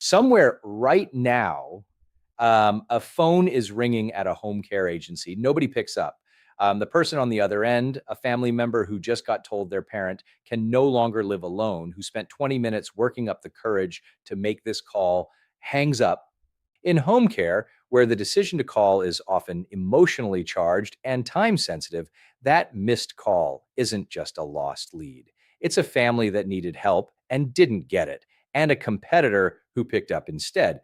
Somewhere right now, a phone is ringing at a home care agency. Nobody picks up. The person on the other end, a family member who just got told their parent can no longer live alone, who spent 20 minutes working up the courage to make this call, hangs up. In home care, where the decision to call is often emotionally charged and time sensitive, that missed call isn't just a lost lead. It's a family that needed help and didn't get it, and a competitor who picked up instead.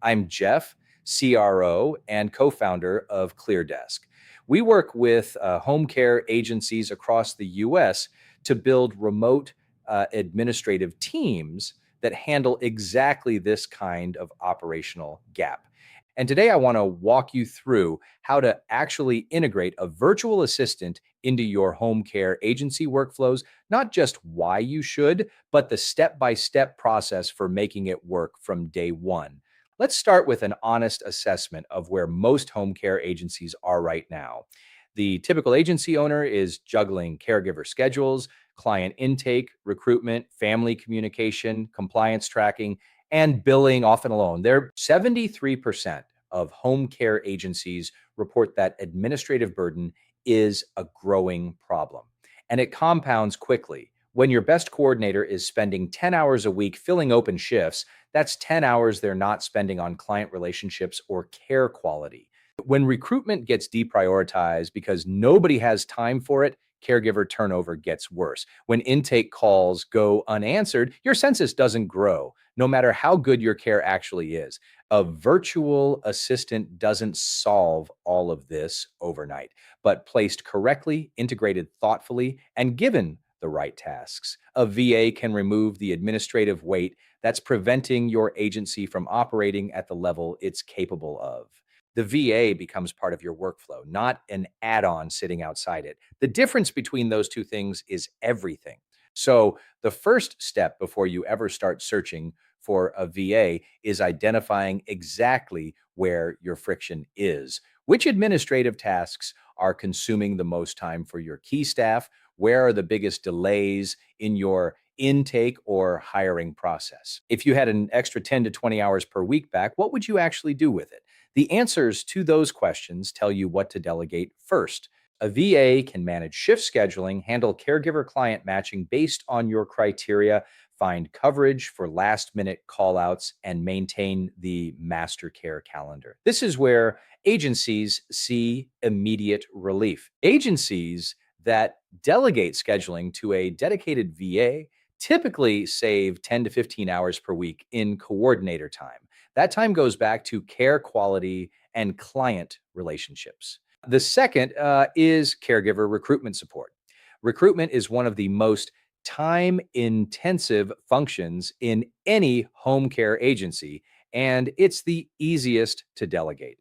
I'm Jeff, CRO and co founder of ClearDesk. We work with home care agencies across the US to build remote administrative teams that handle exactly this kind of operational gap. And today I want to walk you through how to actually integrate a virtual assistant into your home care agency workflows, not just why you should, but the step by step process for making it work from day one. Let's start with an honest assessment of where most home care agencies are right now. The typical agency owner is juggling caregiver schedules, client intake, recruitment, family communication, compliance tracking, and billing often alone. There 73% of home care agencies report that administrative burden is a growing problem. And it compounds quickly. When your best coordinator is spending 10 hours a week filling open shifts, that's 10 hours they're not spending on client relationships or care quality. When recruitment gets deprioritized because nobody has time for it, caregiver turnover gets worse. When intake calls go unanswered, your census doesn't grow, no matter how good your care actually is. A virtual assistant doesn't solve all of this overnight, but placed correctly, integrated thoughtfully, and given the right tasks, a VA can remove the administrative weight that's preventing your agency from operating at the level it's capable of. The VA becomes part of your workflow, not an add on sitting outside it. The difference between those two things is everything. So, the first step before you ever start searching for a VA is identifying exactly where your friction is. Which administrative tasks are consuming the most time for your key staff? Where are the biggest delays in your intake or hiring process? If you had an extra 10 to 20 hours per week back, what would you actually do with it? The answers to those questions tell you what to delegate first. A VA can manage shift scheduling, handle caregiver client matching based on your criteria, find coverage for last minute callouts, and maintain the master care calendar. This is where agencies see immediate relief. Agencies that delegate scheduling to a dedicated VA typically save 10 to 15 hours per week in coordinator time. That time goes back to care quality and client relationships. The second is caregiver recruitment support. Recruitment is one of the most time intensive functions in any home care agency, and it's the easiest to delegate.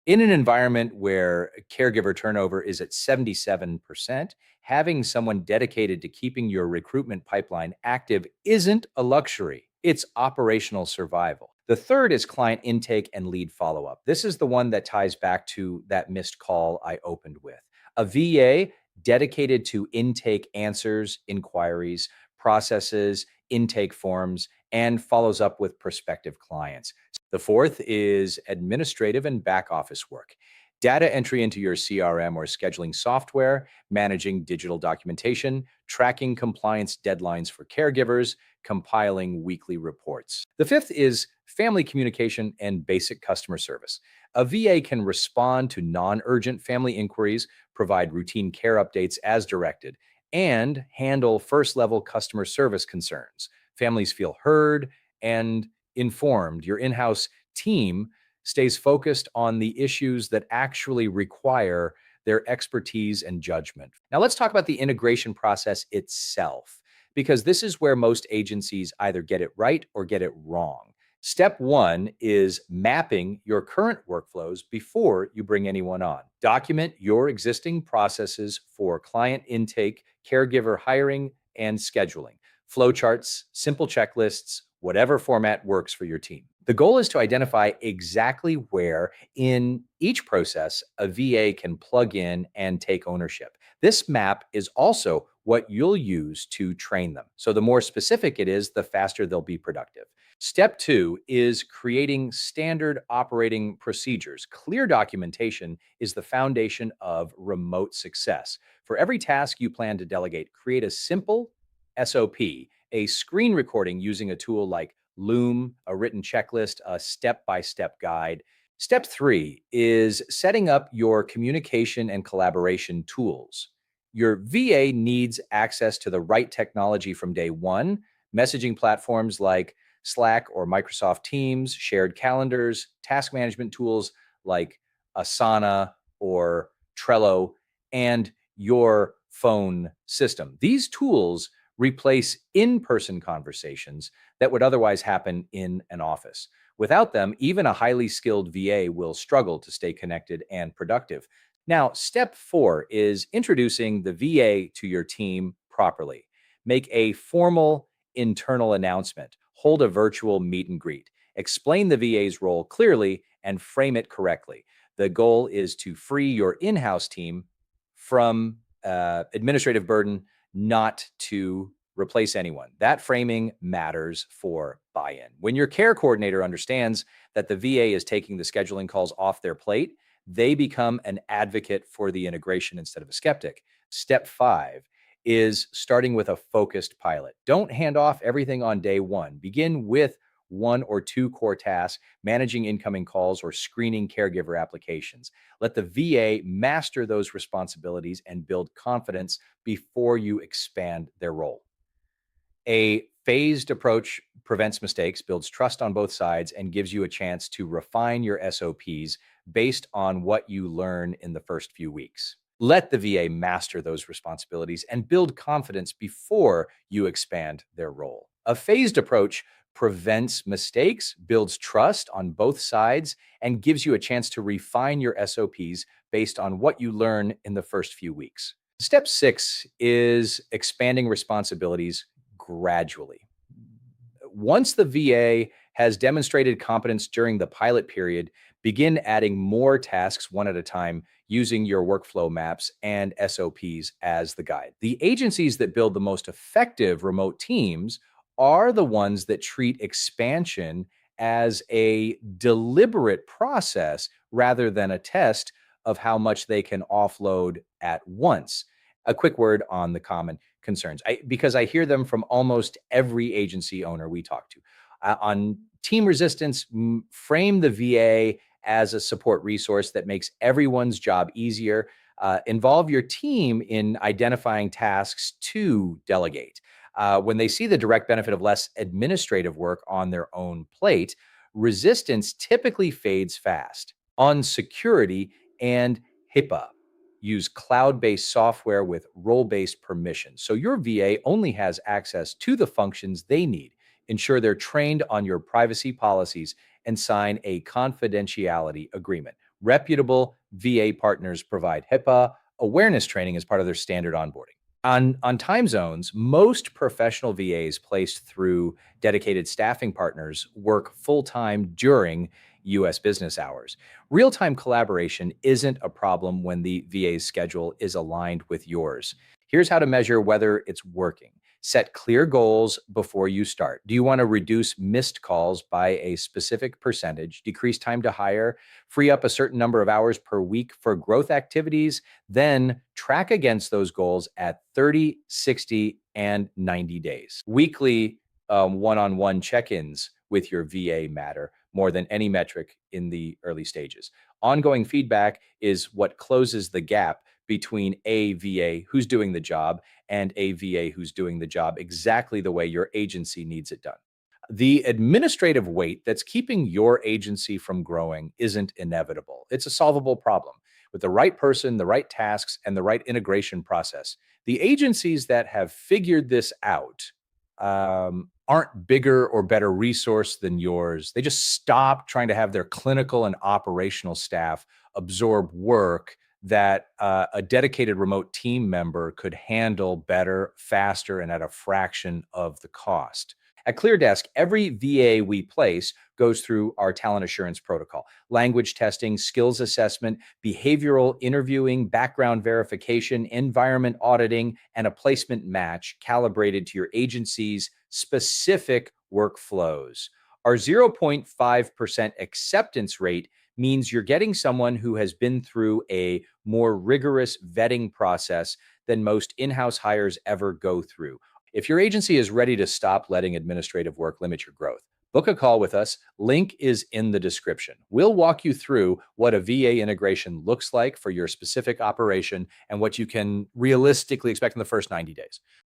In an environment where caregiver turnover is at 77%, having someone dedicated to keeping your recruitment pipeline active isn't a luxury, it's operational survival. The third is client intake and lead follow up. This is the one that ties back to that missed call I opened with. A VA dedicated to intake answers, inquiries, processes, intake forms, and follows up with prospective clients. The fourth is administrative and back office work. Data entry into your CRM or scheduling software, managing digital documentation, tracking compliance deadlines for caregivers, compiling weekly reports. The fifth is family communication and basic customer service. A VA can respond to non urgent family inquiries, provide routine care updates as directed, and handle first level customer service concerns. Families feel heard and informed. Your in house team stays focused on the issues that actually require their expertise and judgment. Now, let's talk about the integration process itself, because this is where most agencies either get it right or get it wrong. Step one is mapping your current workflows before you bring anyone on. Document your existing processes for client intake, caregiver hiring, and scheduling. Flowcharts, simple checklists, whatever format works for your team. The goal is to identify exactly where in each process a VA can plug in and take ownership. This map is also what you'll use to train them. So the more specific it is, the faster they'll be productive. Step two is creating standard operating procedures. Clear documentation is the foundation of remote success. For every task you plan to delegate, create a simple SOP, a screen recording using a tool like Loom, a written checklist, a step by step guide. Step three is setting up your communication and collaboration tools. Your VA needs access to the right technology from day one. Messaging platforms like Slack or Microsoft Teams, shared calendars, task management tools like Asana or Trello, and your phone system. These tools replace in person conversations that would otherwise happen in an office. Without them, even a highly skilled VA will struggle to stay connected and productive. Now, step four is introducing the VA to your team properly. Make a formal internal announcement, hold a virtual meet and greet, explain the VA's role clearly, and frame it correctly. The goal is to free your in house team from administrative burden, not to replace anyone. That framing matters for buy in. When your care coordinator understands that the VA is taking the scheduling calls off their plate, they become an advocate for the integration instead of a skeptic. Step five is starting with a focused pilot. Don't hand off everything on day one. Begin with one or two core tasks, managing incoming calls or screening caregiver applications. Let the VA master those responsibilities and build confidence before you expand their role. A phased approach prevents mistakes, builds trust on both sides, and gives you a chance to refine your SOPs based on what you learn in the first few weeks. Let the VA master those responsibilities and build confidence before you expand their role. A phased approach prevents mistakes, builds trust on both sides, and gives you a chance to refine your SOPs based on what you learn in the first few weeks. Step six is expanding responsibilities gradually. Once the VA has demonstrated competence during the pilot period, begin adding more tasks one at a time using your workflow maps and SOPs as the guide. The agencies that build the most effective remote teams are the ones that treat expansion as a deliberate process rather than a test of how much they can offload at once. A quick word on the common concerns, because I hear them from almost every agency owner we talk to. On team resistance, frame the VA as a support resource that makes everyone's job easier. Involve your team in identifying tasks to delegate. When they see the direct benefit of less administrative work on their own plate, resistance typically fades fast. On security and HIPAA, use cloud-based software with role-based permissions. So your VA only has access to the functions they need. Ensure they're trained on your privacy policies and sign a confidentiality agreement. Reputable VA partners provide HIPAA awareness training as part of their standard onboarding. On time zones, most professional VAs placed through dedicated staffing partners work full-time during US business hours. Real-time collaboration isn't a problem when the VA's schedule is aligned with yours. Here's how to measure whether it's working. Set clear goals before you start. Do you want to reduce missed calls by a specific percentage, decrease time to hire, free up a certain number of hours per week for growth activities? Then track against those goals at 30, 60, and 90 days. Weekly one-on-one check-ins with your VA matter more than any metric in the early stages. Ongoing feedback is what closes the gap between a VA who's doing the job and a VA who's doing the job exactly the way your agency needs it done. The administrative weight that's keeping your agency from growing isn't inevitable. It's a solvable problem. With the right person, the right tasks, and the right integration process, the agencies that have figured this out aren't bigger or better resourced than yours. They just stop trying to have their clinical and operational staff absorb work that a dedicated remote team member could handle better, faster, and at a fraction of the cost. At ClearDesk, every VA we place goes through our talent assurance protocol: language testing, skills assessment, behavioral interviewing, background verification, environment auditing, and a placement match calibrated to your agency's specific workflows. Our 0.5% acceptance rate means you're getting someone who has been through a more rigorous vetting process than most in-house hires ever go through. If your agency is ready to stop letting administrative work limit your growth, book a call with us. Link is in the description. We'll walk you through what a VA integration looks like for your specific operation and what you can realistically expect in the first 90 days.